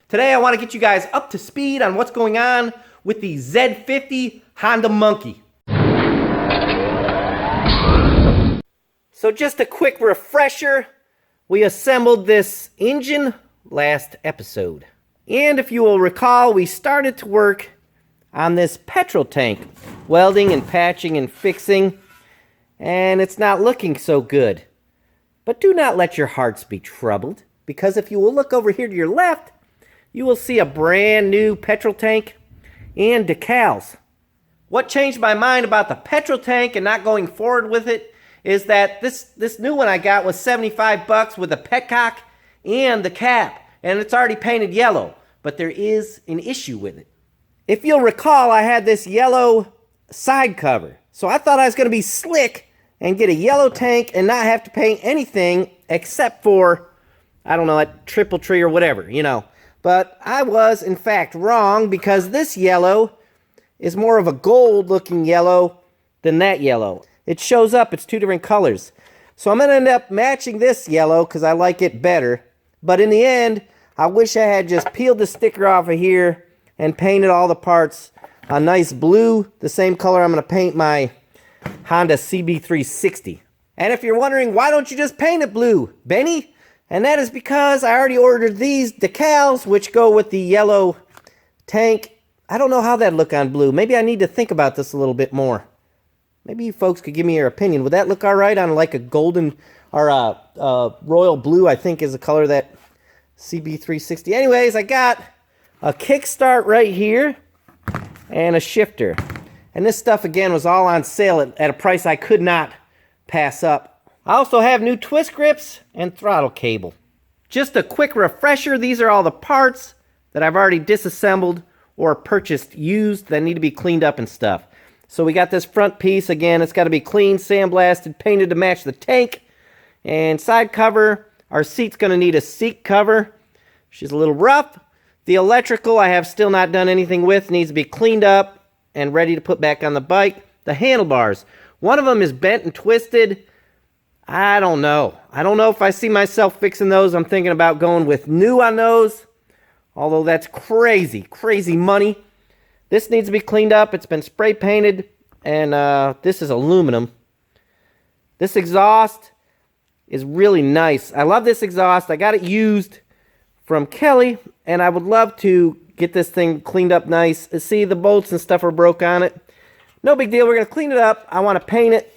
Today I want to get you guys up to speed on what's going on with the Z50 Honda Monkey. So just a quick refresher, we assembled this engine last episode. And if you will recall, we started to work on this petrol tank, welding and patching and fixing, and it's not looking so good. But do not let your hearts be troubled, because if you will look over here to your left, you will see a brand new petrol tank and decals. What changed my mind about the petrol tank and not going forward with it is that this new one I got was $75 with the petcock and the cap, and it's already painted yellow, but there is an issue with it. If you'll recall, I had this yellow side cover, so I thought I was going to be slick and get a yellow tank and not have to paint anything except for, I don't know, a triple tree or whatever, you know. But I was, in fact, wrong, because this yellow is more of a gold-looking yellow than that yellow. It shows up, it's two different colors. So I'm going to end up matching this yellow because I like it better. But in the end, I wish I had just peeled the sticker off of here and painted all the parts a nice blue, the same color I'm going to paint my Honda CB360. And if you're wondering, why don't you just paint it blue, Benny? And that is because I already ordered these decals, which go with the yellow tank. I don't know how that'd look on blue. Maybe I need to think about this a little bit more. Maybe you folks could give me your opinion. Would that look all right on like a golden or a royal blue, I think is the color of that CB360. Anyways, I got a kickstart right here and a shifter. And this stuff, again, was all on sale at a price I could not pass up. I also have new twist grips and throttle cable. Just a quick refresher, these are all the parts that I've already disassembled or purchased used that need to be cleaned up and stuff. So we got this front piece, again, it's got to be cleaned, sandblasted, painted to match the tank. And side cover, our seat's going to need a seat cover. She's a little rough. The electrical I have still not done anything with, needs to be cleaned up and ready to put back on the bike. The handlebars, one of them is bent and twisted. I don't know. I don't know if I see myself fixing those. I'm thinking about going with new on those, although that's crazy, crazy money. This needs to be cleaned up. It's been spray painted, and this is aluminum. This exhaust is really nice. I love this exhaust. I got it used from Kelly, and I would love to get this thing cleaned up nice. See, the bolts and stuff are broke on it. No big deal. We're going to clean it up. I want to paint it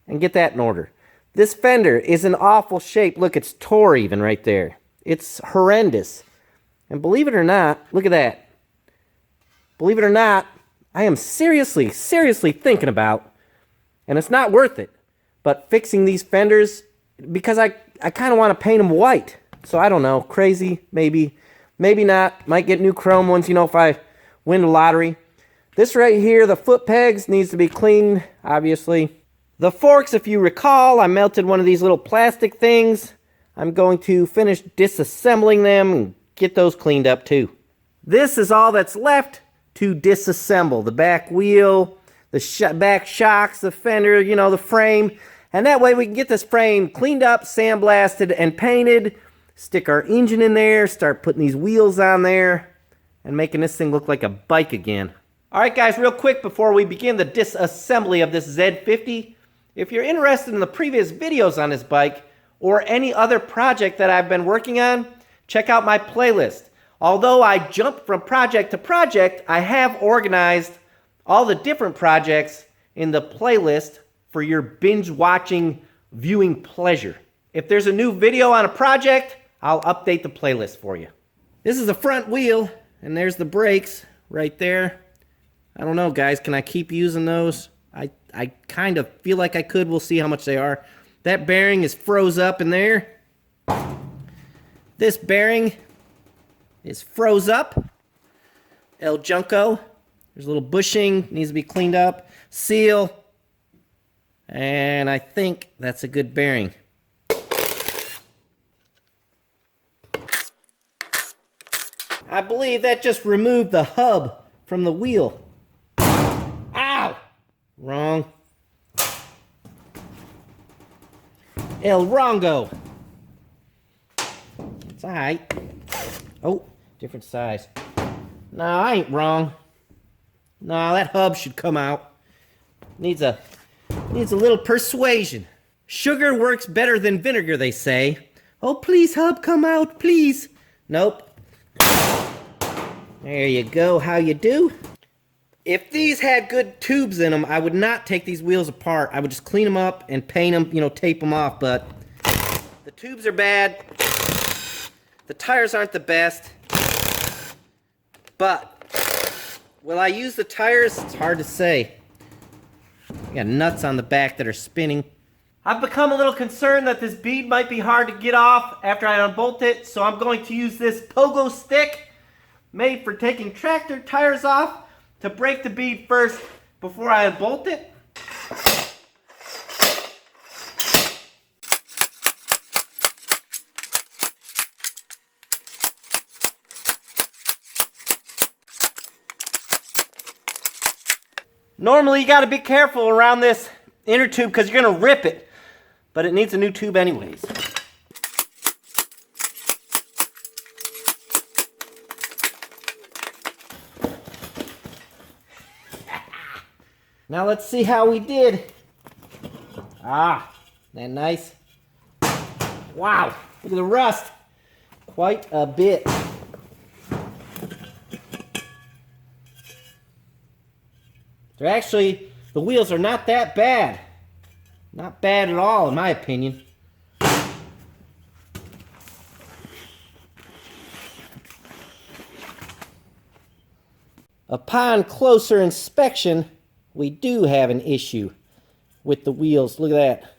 and get that in order. This fender is in awful shape. Look, it's tore even right there. It's horrendous. And believe it or not, look at that. Believe it or not, I am seriously thinking about, and it's not worth it, but fixing these fenders, because I kind of want to paint them white. So I don't know, crazy, maybe not. Might get new chrome ones, you know, if I win the lottery. This right here, the foot pegs, needs to be cleaned, obviously. The forks, if you recall, I melted one of these little plastic things. I'm going to finish disassembling them and get those cleaned up too. This is all that's left to disassemble. The back wheel, the back shocks, the fender, you know, the frame. And that way we can get this frame cleaned up, sandblasted, and painted. Stick our engine in there, start putting these wheels on there, and making this thing look like a bike again. Alright guys, real quick before we begin the disassembly of this Z50, if you're interested in the previous videos on this bike, or any other project that I've been working on, check out my playlist. Although I jump from project to project, I have organized all the different projects in the playlist for your binge-watching viewing pleasure. If there's a new video on a project, I'll update the playlist for you. This is the front wheel, and there's the brakes right there. I don't know, guys. Can I keep using those? I kind of feel like I could. We'll see how much they are. That bearing is froze up in there. This bearing is froze up. El Junco. There's a little bushing. Needs to be cleaned up. Seal. And I think that's a good bearing. I believe that just removed the hub from the wheel. Ow! Wrong. El Rongo. It's alright. Oh, Different size. No, I ain't wrong. No, that hub should come out. Needs a little persuasion. Sugar works better than vinegar, they say. Oh, please, hub, come out, please. Nope. There you go, how you do? If these had good tubes in them, I would not take these wheels apart. I would just clean them up and paint them, you know, tape them off, but the tubes are bad. The tires aren't the best. But will I use the tires? It's hard to say. I got nuts on the back that are spinning. I've become a little concerned that this bead might be hard to get off after I unbolt it, so I'm going to use this pogo stick made for taking tractor tires off to break the bead first before I unbolt it. Normally you gotta be careful around this inner tube because you're gonna rip it, but it needs a new tube anyways. Now let's see how we did. Ah, isn't that nice? Wow, look at the rust. Quite a bit. They're actually, the wheels are not that bad. Not bad at all, in my opinion. Upon closer inspection, we do have an issue with the wheels. Look at that.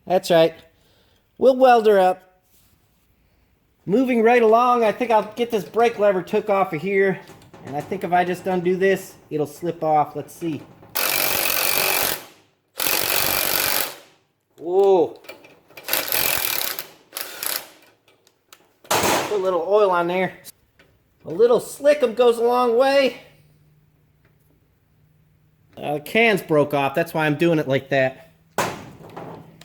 That's right. We'll weld her up. Moving right along, I think I'll get this brake lever took off of here. And I think if I just undo this, it'll slip off. Let's see. Whoa. Put a little oil on there. A little slickum goes a long way. The can's broke off. That's why I'm doing it like that.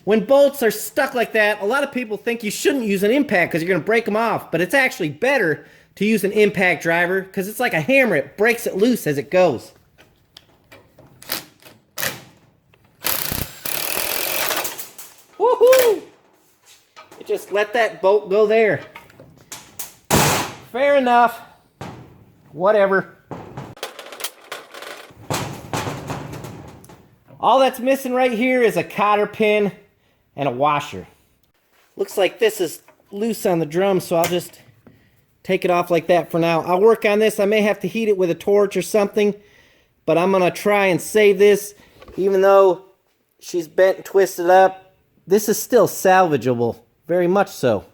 When bolts are stuck like that, a lot of people think you shouldn't use an impact because you're going to break them off. But it's actually better to use an impact driver because it's like a hammer. It breaks it loose as it goes. Woohoo! You just let that bolt go there. Fair enough. Whatever. All that's missing right here is a cotter pin and a washer. Looks like this is loose on the drum, so I'll just take it off like that for now. I'll work on this. I may have to heat it with a torch or something, but I'm gonna try and save this. Even though she's bent and twisted up, this is still salvageable, very much so.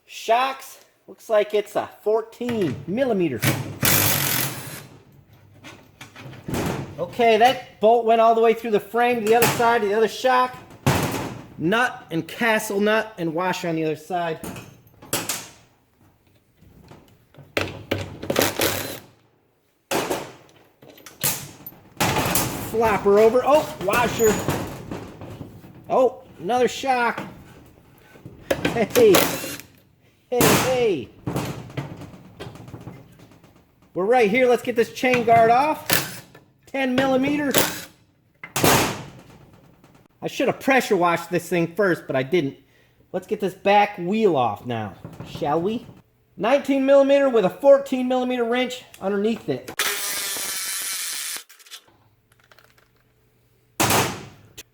Shocks, looks like it's a 14 millimeter. Okay, that bolt went all the way through the frame to the other side, to the other shock. Nut and castle nut and washer on the other side. Flop her over. Oh, washer. Oh, another shock. Hey. Hey, hey. We're right here. Let's get this chain guard off. 10 millimeter. I should have pressure washed this thing first, but I didn't. Let's get this back wheel off now, shall we? 19 millimeter with a 14 millimeter wrench underneath it.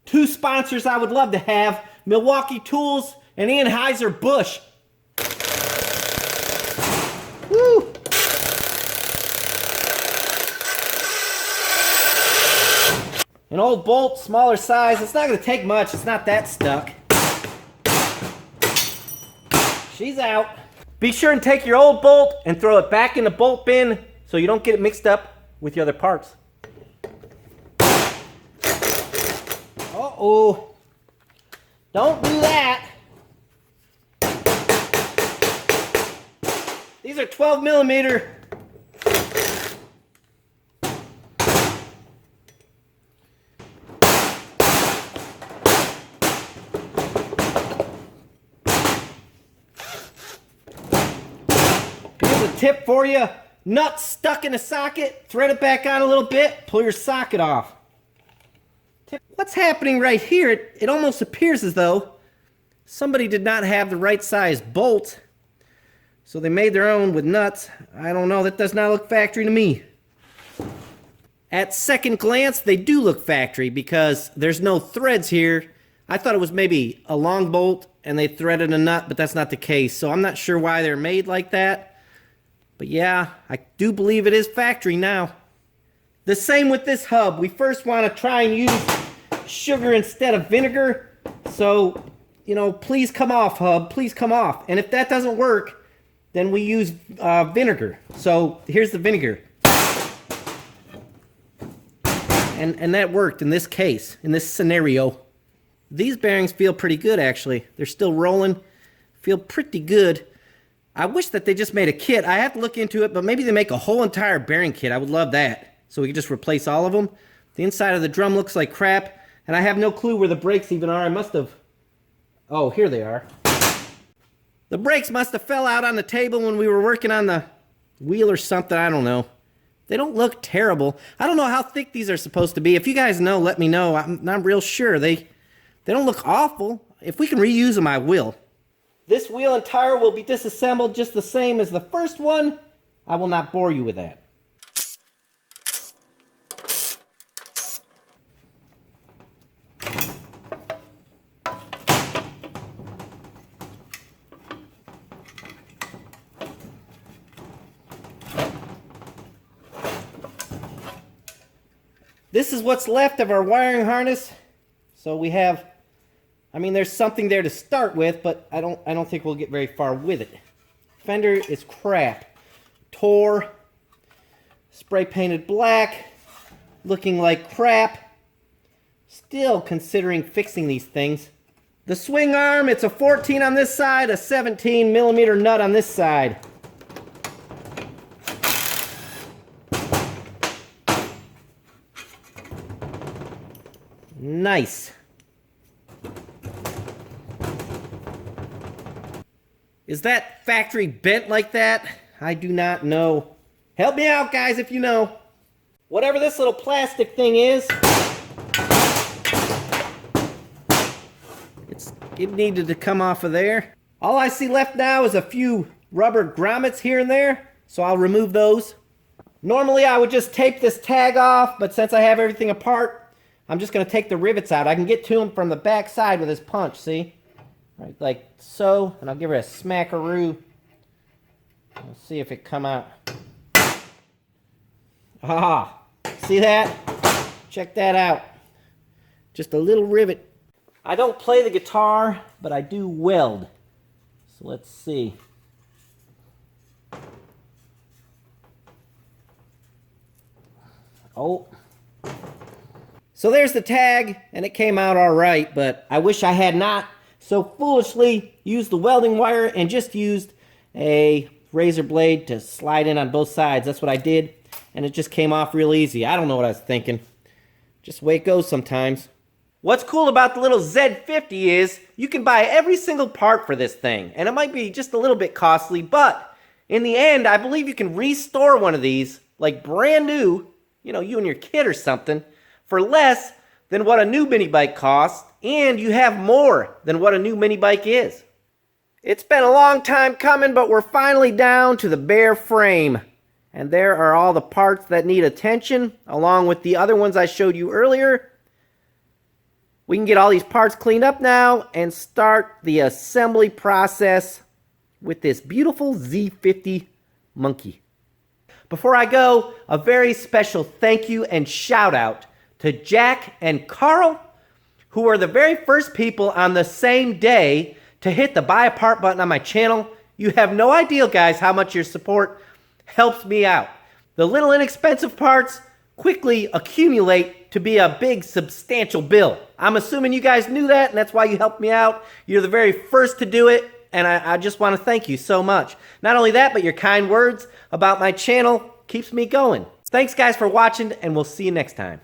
Two sponsors I would love to have, Milwaukee Tools and Anheuser-Busch. Woo! An old bolt, smaller size. It's not going to take much. It's not that stuck. She's out. Be sure and take your old bolt and throw it back in the bolt bin so you don't get it mixed up with your other parts. Uh-oh. Don't do that. These are 12 millimeter. tip for you. Nut stuck in a socket, thread it back on a little bit, pull your socket off. What's happening right here, it almost appears as though somebody did not have the right size bolt, so they made their own with nuts. I don't know, that does not look factory to me. At second glance, they do look factory because there's no threads here. I thought it was maybe a long bolt and they threaded a nut, but that's not the case. So I'm not sure why they're made like that. But yeah, I do believe it is factory now. The same with this hub. We first want to try and use sugar instead of vinegar. So, you know, please come off, hub. Please come off. And if that doesn't work, then we use vinegar. So here's the vinegar. And that worked in this case, in this scenario. These bearings feel pretty good, actually. They're still rolling. Feel pretty good. I wish that they just made a kit. I have to look into it, but maybe they make a whole entire bearing kit. I would love that. So we could just replace all of them. The inside of the drum looks like crap, and I have no clue where the brakes even are. I must have... Oh, here they are. The brakes must have fell out on the table when we were working on the wheel or something. I don't know. They don't look terrible. I don't know how thick these are supposed to be. If you guys know, let me know. I'm not real sure. They don't look awful. If we can reuse them, I will. This wheel and tire will be disassembled just the same as the first one. I will not bore you with that. This is what's left of our wiring harness. So we have, I mean, there's something there to start with, but I don't think we'll get very far with it. Fender is crap. Tore, spray painted black, looking like crap. Still considering fixing these things. The swing arm, it's a 14 on this side, a 17 millimeter nut on this side. Nice. Is that factory bent like that? I do not know. Help me out, guys, if you know. Whatever this little plastic thing is, it needed to come off of there. All I see left now is a few rubber grommets here and there, so I'll remove those. Normally I would just tape this tag off, but since I have everything apart, I'm just going to take the rivets out. I can get to them from the back side with this punch, see? Right, like so, and I'll give her a smackaroo. Let's see if it come out. Ah, see that? Check that out. Just a little rivet. I don't play the guitar, but I do weld. So let's see. Oh. So there's the tag, and it came out all right, but I wish I had not so foolishly used the welding wire and just used a razor blade to slide in on both sides. That's what I did, and it just came off real easy. I don't know what I was thinking. Just the way it goes sometimes. What's cool about the little Z50 is you can buy every single part for this thing, and it might be just a little bit costly, but in the end, I believe you can restore one of these, like brand new, you know, you and your kid or something, for less than what a new mini bike costs, and you have more than what a new mini bike is. It's been a long time coming, but we're finally down to the bare frame. And there are all the parts that need attention, along with the other ones I showed you earlier. We can get all these parts cleaned up now and start the assembly process with this beautiful Z50 Monkey. Before I go, a very special thank you and shout out to Jack and Carl, who are the very first people on the same day to hit the buy a part button on my channel. You have no idea, guys, how much your support helps me out. The little inexpensive parts quickly accumulate to be a big, substantial bill. I'm assuming you guys knew that, and that's why you helped me out. You're the very first to do it, and I just want to thank you so much. Not only that, but your kind words about my channel keeps me going. Thanks, guys, for watching, and we'll see you next time.